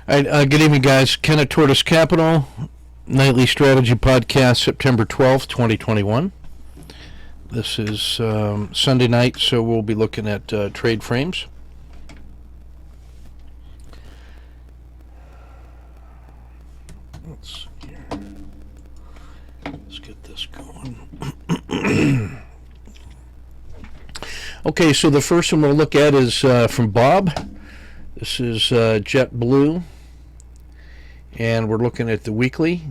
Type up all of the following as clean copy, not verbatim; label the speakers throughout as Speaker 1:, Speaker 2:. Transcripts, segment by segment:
Speaker 1: All right, good evening, guys. Ken at Tortoise Capital, Nightly Strategy Podcast, September 12th, 2021. This is Sunday night, so we'll be looking at trade frames. Let's see here. Let's get this going. Okay, so the first one we'll look at is from Bob. This is JetBlue, and we're looking at the weekly.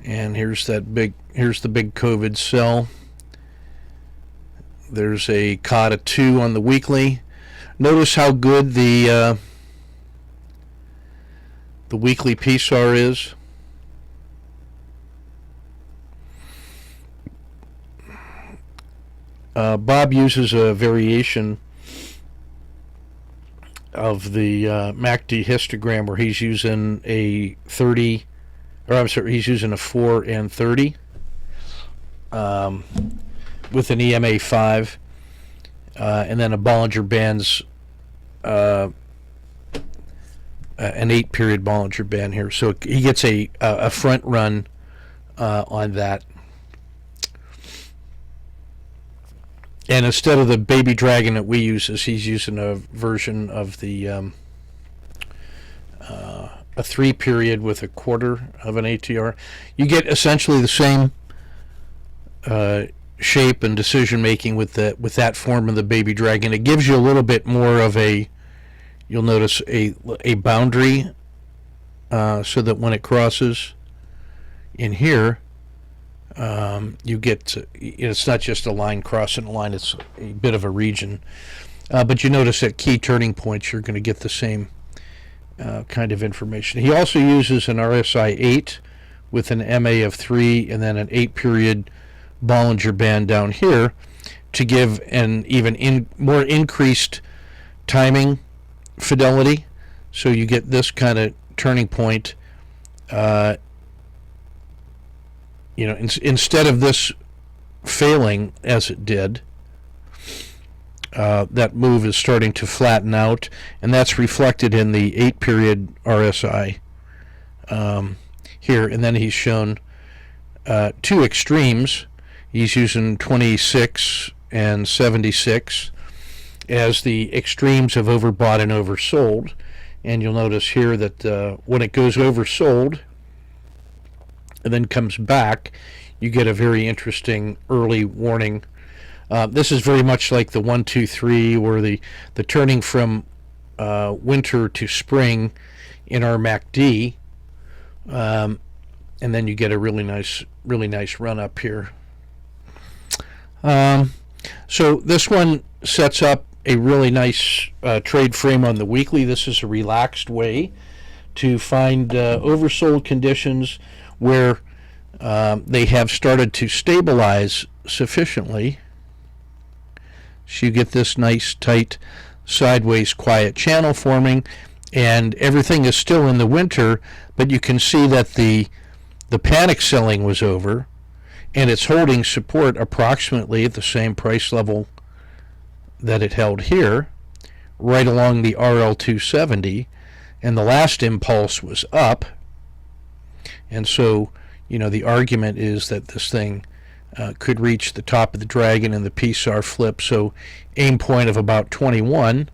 Speaker 1: And here's the big COVID sell. There's a COT of 2 on the weekly. Notice how good the weekly PSAR is. Bob uses a variation of the MACD histogram where he's using a 30, or I'm sorry, he's using a 4 and 30 with an EMA 5 and then a Bollinger Bands, an 8-period Bollinger Band here. So he gets a front run on that. And instead of the baby dragon that we use, he's using a version of the a 3-period with a quarter of an ATR. You get essentially the same shape and decision making with that form of the baby dragon. It gives you a little bit more of a, you'll notice a boundary, so that when it crosses in here, you get it's not just a line crossing a line, it's a bit of a region, but you notice at key turning points you're going to get the same kind of information. He also uses an RSI 8 with an MA of 3 and then an 8-period Bollinger Band down here to give an even more increased timing fidelity, so you get this kind of turning point. Instead of this failing as it did, that move is starting to flatten out, and that's reflected in the 8-period RSI here. And then he's shown 2 extremes. He's using 26 and 76 as the extremes of overbought and oversold. And you'll notice here that when it goes oversold and then comes back, you get a very interesting early warning. This is very much like the 1, 2, 3, or the turning from winter to spring in our MACD, and then you get a really nice run up here. So this one sets up a really nice trade frame on the weekly. This is a relaxed way to find oversold conditions where they have started to stabilize sufficiently. So you get this nice, tight, sideways, quiet channel forming, and everything is still in the winter, but you can see that the panic selling was over, and it's holding support approximately at the same price level that it held here, right along the RL270, and the last impulse was up. And so, the argument is that this thing could reach the top of the dragon in the PSAR flip. So aim point of about 21.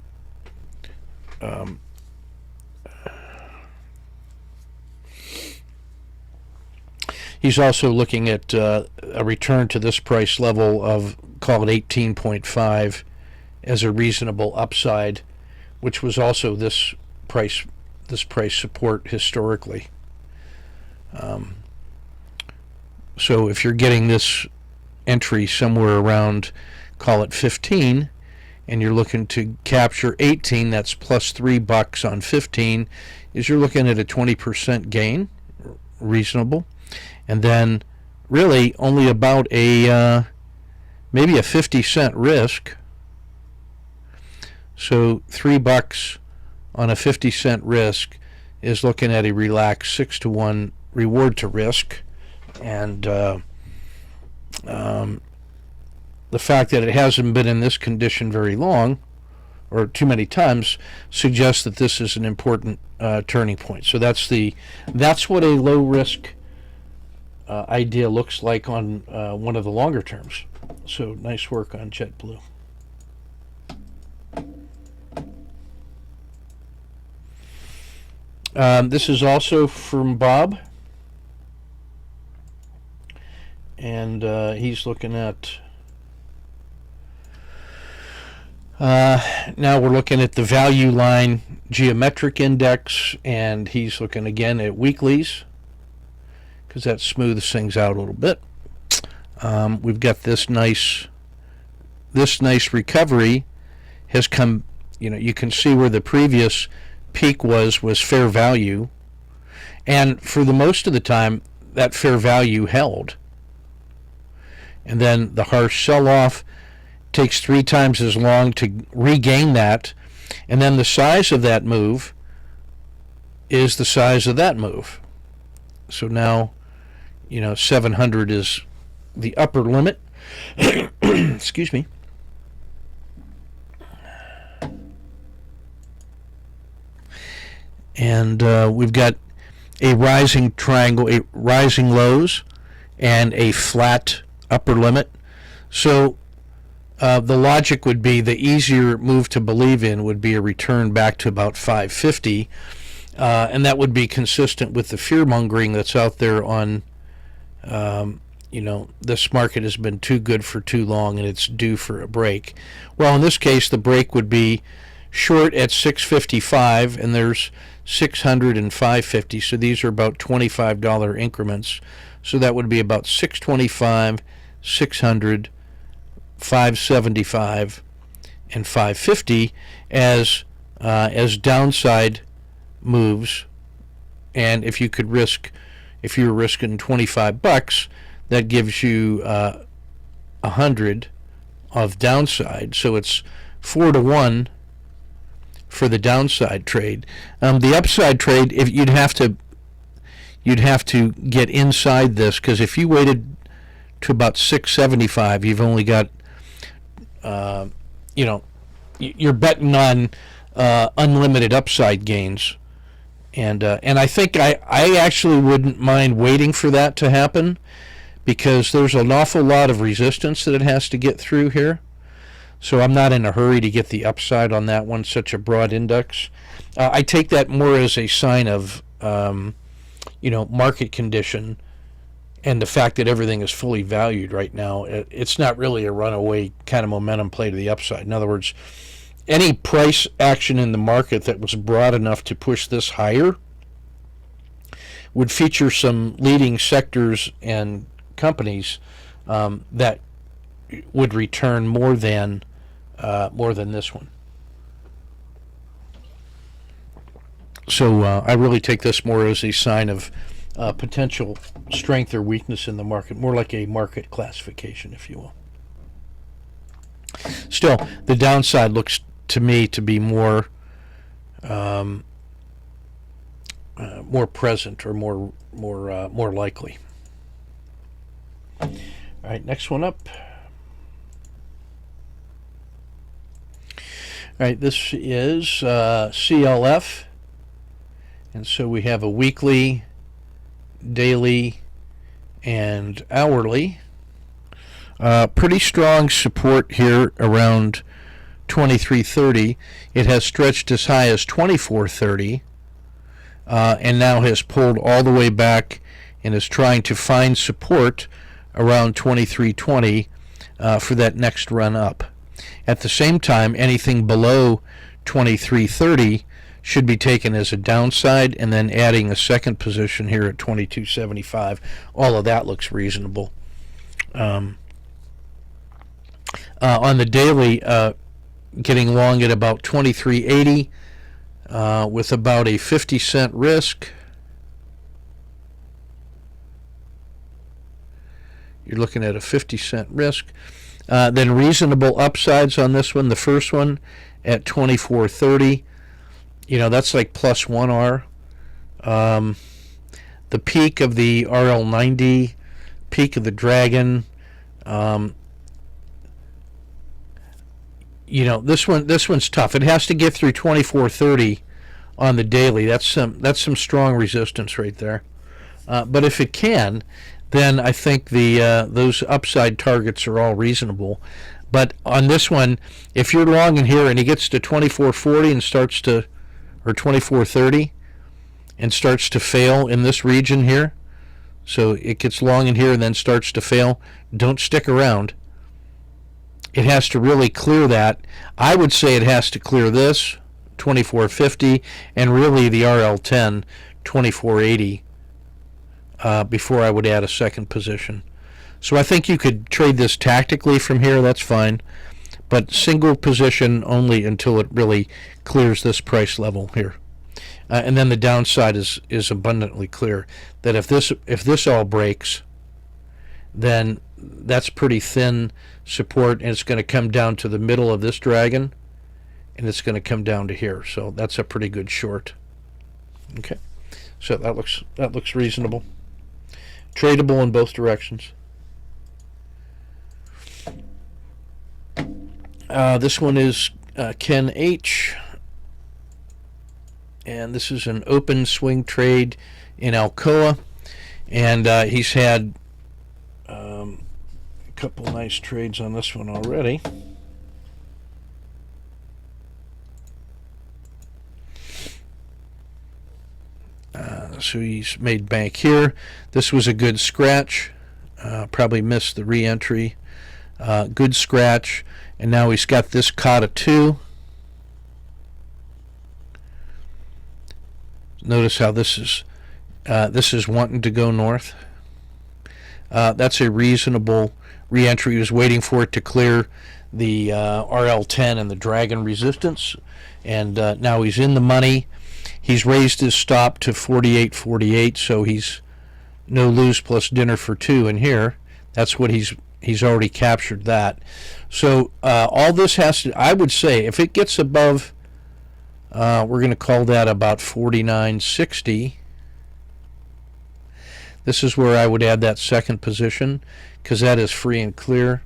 Speaker 1: He's also looking at a return to this price level of, call it 18.5, as a reasonable upside, which was also this price support historically. So if you're getting this entry somewhere around, call it 15, and you're looking to capture 18, that's plus $3 on 15, is you're looking at a 20% gain, reasonable, and then really only about a maybe a 50-cent risk. So $3 on a 50-cent risk is looking at a relaxed 6-to-1 reward to risk. And the fact that it hasn't been in this condition very long, or too many times suggests that this is an important turning point. So that's what a low risk idea looks like on one of the longer terms. So nice work on JetBlue. This is also from Bob, and he's looking at now we're looking at the value line geometric index, and he's looking again at weeklies because that smooths things out a little bit. We've got this nice recovery has come. You can see where the previous peak was fair value, and for the most of the time that fair value held, and then the harsh sell-off takes 3 times as long to regain that, and then the size of that move is the size of that move. So now 700 is the upper limit. Excuse me. And we've got a rising triangle, a rising lows, and a flat upper limit. So the logic would be the easier move to believe in would be a return back to about 550, and that would be consistent with the fear-mongering that's out there on, this market has been too good for too long and it's due for a break. Well, in this case, the break would be short at 655, and there's 600 and 550, so these are about $25 increments. So that would be about 625, 600, 575, and 550 as downside moves. And if you were risking $25, that gives you 100 of downside. So it's 4-to-1 for the downside trade. The upside trade, if you'd have to get inside this, because if you waited to about 675, you've only got you're betting on unlimited upside gains, and I think I actually wouldn't mind waiting for that to happen, because there's an awful lot of resistance that it has to get through here. So I'm not in a hurry to get the upside on that one, such a broad index. I take that more as a sign of, market condition and the fact that everything is fully valued right now. It's not really a runaway kind of momentum play to the upside. In other words, any price action in the market that was broad enough to push this higher would feature some leading sectors and companies that would return more than this one. So I really take this more as a sign of potential strength or weakness in the market, more like a market classification, if you will. Still, the downside looks to me to be more present or more likely. All right, next one up. All right, this is CLF, and so we have a weekly, daily, and hourly. Pretty strong support here around 2330. It has stretched as high as 2430, and now has pulled all the way back and is trying to find support around 2320 for that next run up. At the same time, anything below 2330 should be taken as a downside, and then adding a second position here at 2275. All of that looks reasonable. On the daily, getting long at about 2380 with about a 50-cent risk. You're looking at a 50-cent risk. Then reasonable upsides on this one. The first one at 2430. That's like plus 1R. The peak of the RL90, peak of the Dragon. this one's tough. It has to get through 24.30 on the daily. That's some strong resistance right there. But if it can, then I think those upside targets are all reasonable. But on this one, if you're long in here and he gets to 24.40 and starts to, or 24.30 and starts to fail in this region here, so it gets long in here and then starts to fail, don't stick around. It has to really clear that. I would say it has to clear this, 24.50, and really the RL10, 24.80, before I would add a second position. So I think you could trade this tactically from here, that's fine, but single position only until it really clears this price level here. And then the downside is abundantly clear, that if this all breaks, then that's pretty thin support, and it's going to come down to the middle of this dragon, and it's going to come down to here. So that's a pretty good short. Okay, so that looks reasonable, tradable in both directions. This one is Ken H. And this is an open swing trade in Alcoa. And he's had a couple nice trades on this one already. So he's made bank here. This was a good scratch. Probably missed the re-entry. Good scratch. And now he's got this Kata 2. Notice how this is wanting to go north. That's a reasonable re-entry. He was waiting for it to clear the RL10 and the dragon resistance, and now he's in the money. He's raised his stop to 48.48, so he's no lose plus dinner for two in here. That's what he's already captured that. So all this has to, I would say, if it gets above, we're going to call that about 49.60. This is where I would add that second position, because that is free and clear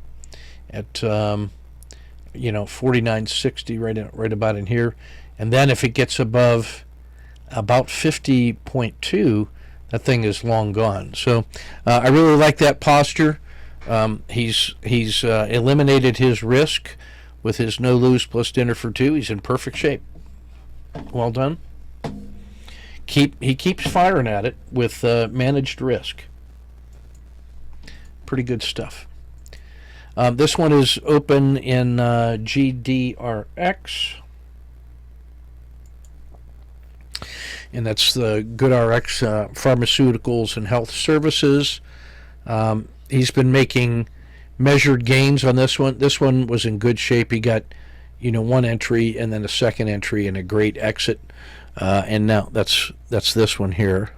Speaker 1: at 49.60 right about in here. And then if it gets above about 50.2, that thing is long gone. So I really like that posture. He's eliminated his risk with his no lose plus dinner for two. He's in perfect shape. Well done. He keeps firing at it with managed risk. Pretty good stuff. This one is open in GDRX. And that's the GoodRx Pharmaceuticals and Health Services. He's been making measured gains on this one. This one was in good shape. He got, one entry and then a second entry and a great exit. And now that's this one here.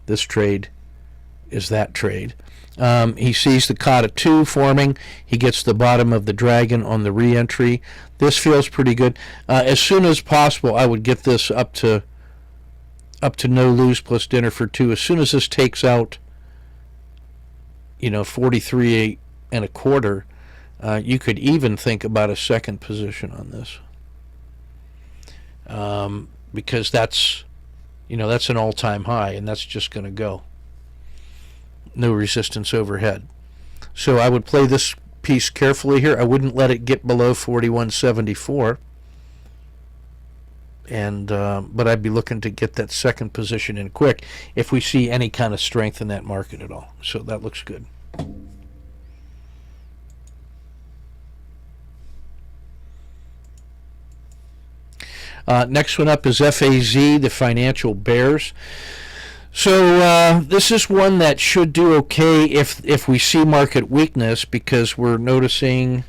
Speaker 1: This trade is that trade. He sees the Kata 2 forming. He gets the bottom of the dragon on the re-entry. This feels pretty good. As soon as possible, I would get this up to no lose plus dinner for two. As soon as this takes out 43 and a quarter, you could even think about a second position on this, because that's an all-time high, and that's just going to go. No resistance overhead. So I would play this piece carefully here. I wouldn't let it get below 41.74, and but I'd be looking to get that second position in quick if we see any kind of strength in that market at all. So that looks good. Next one up is FAZ, the Financial Bears. So this is one that should do okay if we see market weakness, because we're noticing,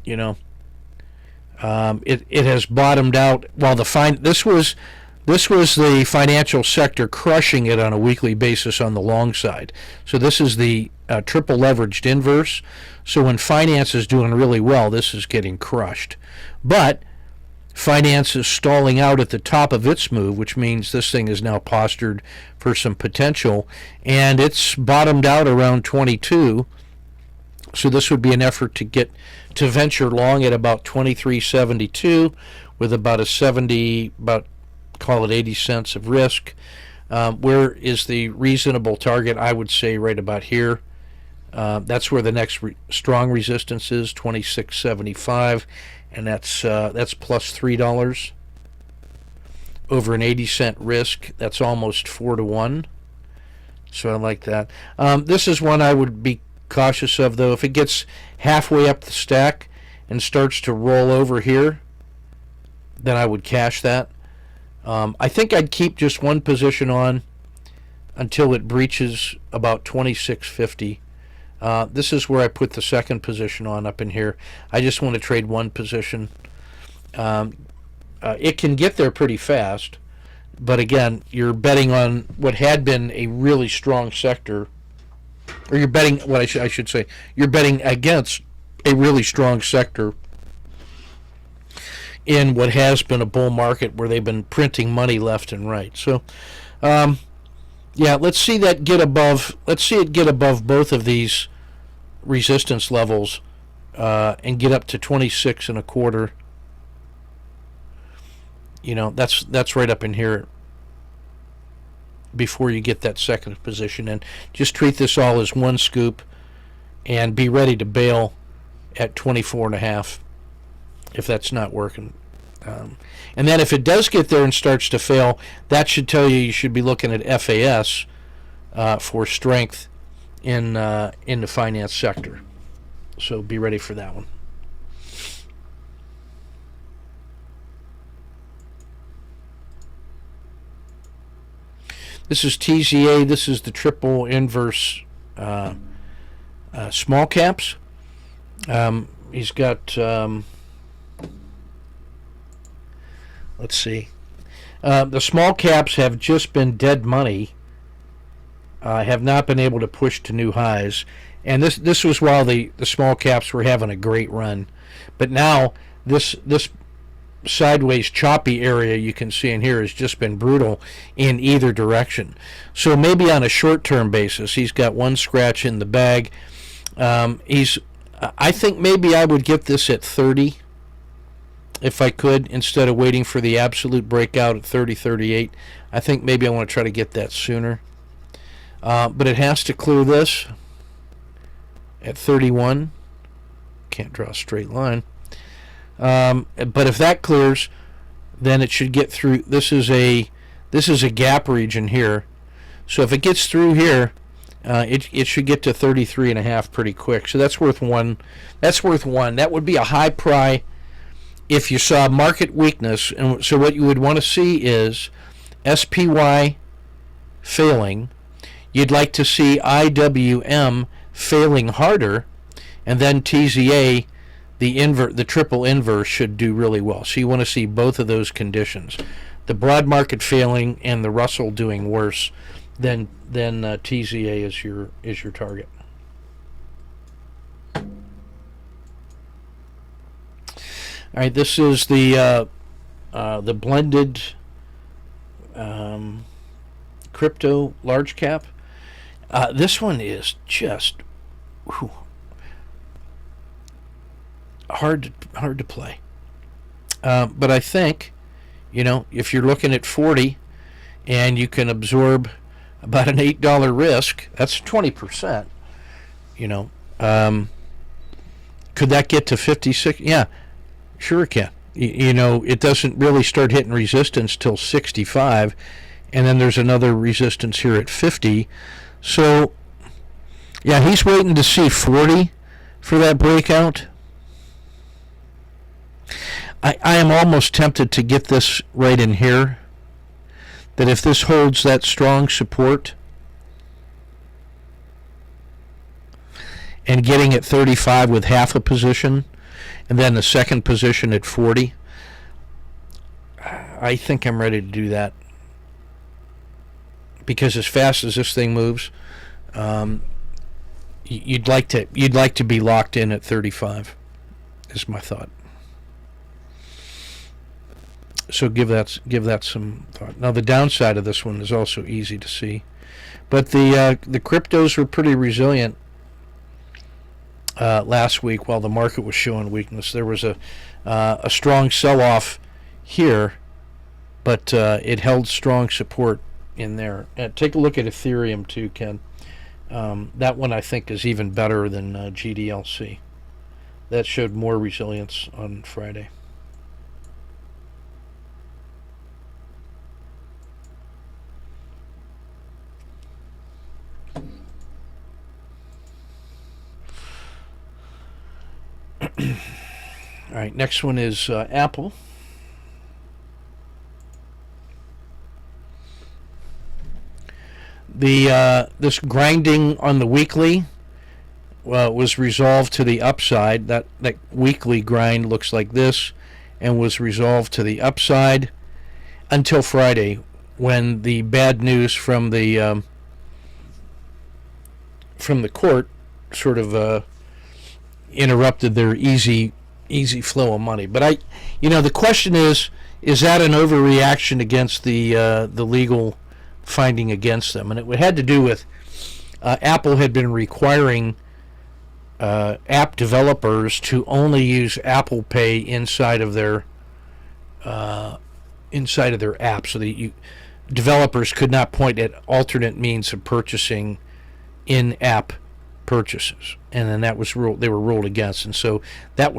Speaker 1: it has bottomed out. While this was the financial sector crushing it on a weekly basis on the long side. So this is the triple leveraged inverse. So when finance is doing really well, this is getting crushed. But finance is stalling out at the top of its move, which means this thing is now postured for some potential, and it's bottomed out around 22, So this would be an effort to venture long at about 23.72 with about call it 80 cents of risk. Where is the reasonable target? I would say right about here. That's where the next strong resistance is, 26.75, and that's plus $3 over an 80-cent risk. That's almost 4-1. So I like that. This is one I would be cautious of, though. If it gets halfway up the stack and starts to roll over here, then I would cash that. I think I'd keep just one position on until it breaches about 26.50. This is where I put the second position on up in here. I just want to trade one position. It can get there pretty fast, but again, you're betting on what had been a really strong sector, or you're betting, what I should say, you're betting against a really strong sector in what has been a bull market where they've been printing money left and right. So, yeah, let's see it get above both of these resistance levels and get up to 26.25. You know, that's right up in here before you get that second position. And just treat this all as one scoop and be ready to bail at 24.5 if that's not working. And then if it does get there and starts to fail, that should tell you should be looking at FAS for strength in the finance sector. So be ready for that one. This is TZA. This is the triple inverse small caps. He's got, let's see. The small caps have just been dead money, have not been able to push to new highs. And this was while the small caps were having a great run. But now this sideways choppy area you can see in here has just been brutal in either direction. So maybe on a short-term basis, he's got one scratch in the bag. I think maybe I would get this at 30 if I could, instead of waiting for the absolute breakout at 30.38. I think maybe I want to try to get that sooner. But it has to clear this at 31. Can't draw a straight line. But if that clears, then it should get through. This is a gap region here. So if it gets through here, it should get to 33.5 pretty quick. So that's worth one. That would be a high pry if you saw market weakness. And so what you would want to see is SPY failing. You'd like to see IWM failing harder, and then TZA, the triple inverse, should do really well. So you want to see both of those conditions: the broad market failing and the Russell doing worse. Then TZA is your target. All right, this is the blended crypto large cap. This one is just hard to play. But I think, if you're looking at 40 and you can absorb about an $8 risk, that's 20%. Could that get to 56? Yeah, sure it can. It doesn't really start hitting resistance till 65, and then there's another resistance here at 50. So, yeah, he's waiting to see 40 for that breakout. I am almost tempted to get this right in here, that if this holds that strong support and getting at 35 with half a position and then the second position at 40, I think I'm ready to do that. Because as fast as this thing moves, you'd like to be locked in at 35, is my thought. So give that some thought. Now the downside of this one is also easy to see, but the cryptos were pretty resilient. last week while the market was showing weakness. There was a strong sell-off here, but it held strong support in there. Take a look at Ethereum too, Ken. That one I think is even better than GDLC. That showed more resilience on Friday. All right, next one is Apple. This grinding on the weekly was resolved to the upside. That weekly grind looks like this, and was resolved to the upside until Friday, when the bad news from the court sort of interrupted their easy flow of money. But the question is that an overreaction against the legal finding against them? And it had to do with Apple had been requiring app developers to only use Apple Pay inside of their app, so that developers could not point at alternate means of purchasing in-app purchases, and then they were ruled against, and so that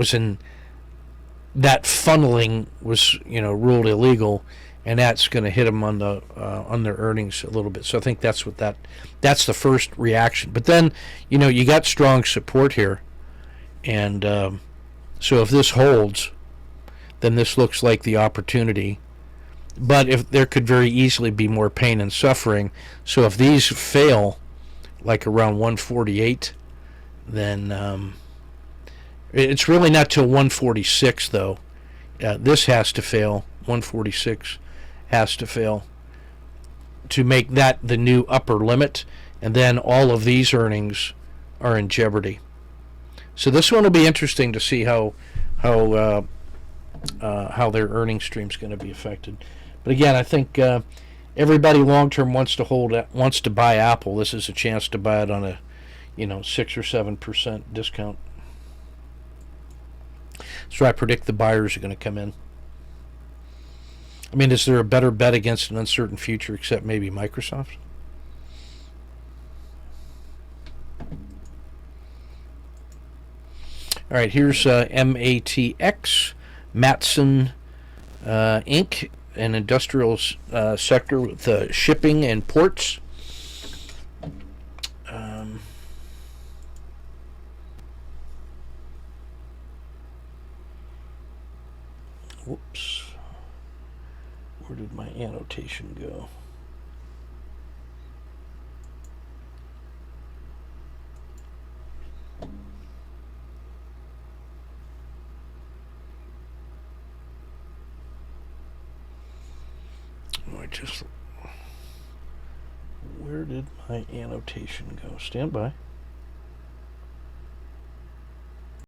Speaker 1: funneling was ruled illegal, and that's going to hit them on their earnings a little bit. So I think that's the first reaction. But then you got strong support here, and so if this holds, then this looks like the opportunity. But if there could very easily be more pain and suffering, so if these fail, like around 148, then it's really not till 146 though. This has to fail. 146 has to fail to make that the new upper limit, and then all of these earnings are in jeopardy. So this one will be interesting to see how their earnings stream is going to be affected. But again, I think everybody long term wants to buy Apple. This is a chance to buy it on a 6 or 7% discount. So I predict the buyers are going to come in. I mean, is there a better bet against an uncertain future except maybe Microsoft? All right, here's MATX, Matson Inc., an industrial sector with shipping and ports. Whoops. Where did my annotation go? Where did my annotation go? Stand by.